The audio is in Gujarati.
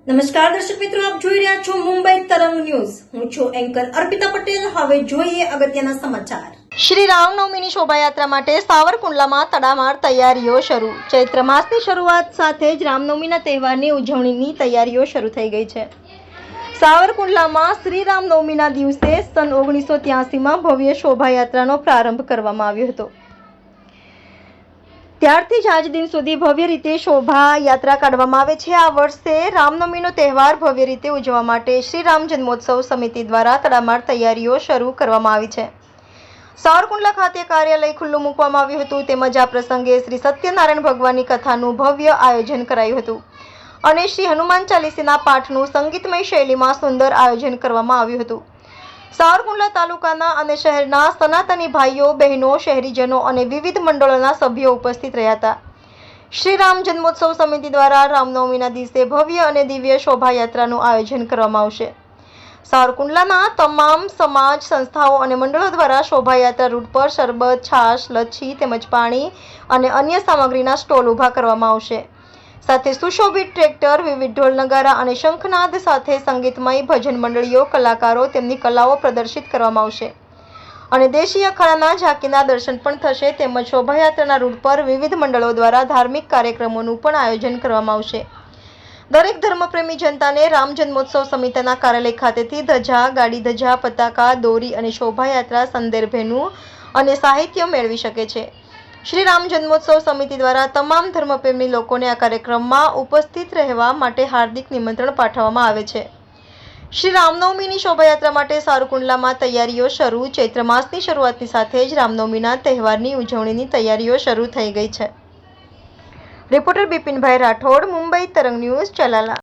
નમસ્કાર દર્શક મિત્રો, આપ જોઈ રહ્યા છો મુંબઈ તરંગ ન્યૂઝ. હું છું એન્કર અર્પિતા પટેલ. હવે જોઈએ અગત્યના સમાચાર. શ્રી રામનવમીની શોભાયાત્રા માટે સાવરકુંડલામાં તડામાર તૈયારીઓ શરૂ. ચૈત્ર માસની શરૂઆત સાથે જ રામનવમીના તહેવારની ઉજવણીની તૈયારીઓ શરૂ થઈ ગઈ છે. સાવરકુંડલામાં શ્રી રામનવમીના દિવસે સન 1983માં ભવ્ય શોભાયાત્રાનો પ્રારંભ કરવામાં આવ્યો હતો. ત્યારથી જ આજ દિન સુધી ભવ્ય રીતે શોભાયાત્રા કાઢવામાં આવે છે. આ વર્ષે રામનવમીનો તહેવાર ભવ્ય રીતે ઉજવવા માટે શ્રી રામ જન્મોત્સવ સમિતિ દ્વારા તડામાર તૈયારીઓ શરૂ કરવામાં આવી છે. સાવરકુંડલા ખાતે કાર્યાલય ખુલ્લું મૂકવામાં આવ્યું હતું. તેમજ આ પ્રસંગે શ્રી સત્યનારાયણ ભગવાનની કથાનું ભવ્ય આયોજન કરાયું હતું અને શ્રી હનુમાન ચાલીસાના પાઠનું સંગીતમય શૈલીમાં સુંદર આયોજન કરવામાં આવ્યું હતું. સાવરકુંડલા તાલુકાના અને શહેરના સનાતની ભાઈઓ બહેનો, શહેરીજનો અને વિવિધ મંડળોના સભ્યો ઉપસ્થિત રહ્યા હતા. શ્રી રામ જન્મોત્સવ સમિતિ દ્વારા રામનવમીના દિવસે ભવ્ય અને દિવ્ય શોભાયાત્રાનું આયોજન કરવામાં આવશે. સાવરકુંડલાના તમામ સમાજ સંસ્થાઓ અને મંડળો દ્વારા શોભાયાત્રા રૂટ પર શરબત, છાશ, લચ્છી તેમજ પાણી અને અન્ય સામગ્રીના સ્ટોલ ઊભા કરવામાં આવશે. સાથે સુશોભિત ટ્રેક્ટર, વિવિધ ઢોલ નગારા અને શંખનાદ સાથે સંગીતમય ભજન મંડળીઓ, કલાકારો તેમની કલાઓ પ્રદર્શિત કરવામાં આવશે અને દેશી અખાડાના ઝાંકીના દર્શન પણ થશે. તેમજ શોભાયાત્રાના રૂટ પર વિવિધ મંડળો દ્વારા ધાર્મિક કાર્યક્રમોનું પણ આયોજન કરવામાં આવશે. દરેક ધર્મપ્રેમી જનતાને રામ જન્મોત્સવ સમિતિના કાર્યાલય ખાતેથી ધજા, ગાડી ધજા, પતાકા, દોરી અને શોભાયાત્રા સંદર્ભેનું અને સાહિત્ય મેળવી શકે છે. શ્રી રામ જન્મોત્સવ સમિતિ દ્વારા તમામ ધર્મપ્રેમી લોકોને આ કાર્યક્રમમાં ઉપસ્થિત રહેવા માટે હાર્દિક નિમંત્રણ પાઠવવામાં આવે છે. શ્રી રામનવમીની શોભાયાત્રા માટે સાવરકુંડલામાં તૈયારીઓ શરૂ. ચૈત્ર માસની શરૂઆતની સાથે જ રામનવમીના તહેવારની ઉજવણીની તૈયારીઓ શરૂ થઈ ગઈ છે. રિપોર્ટર બિપિનભાઈ રાઠોડ, મુંબઈ તરંગ ન્યૂઝ, ચલાલા.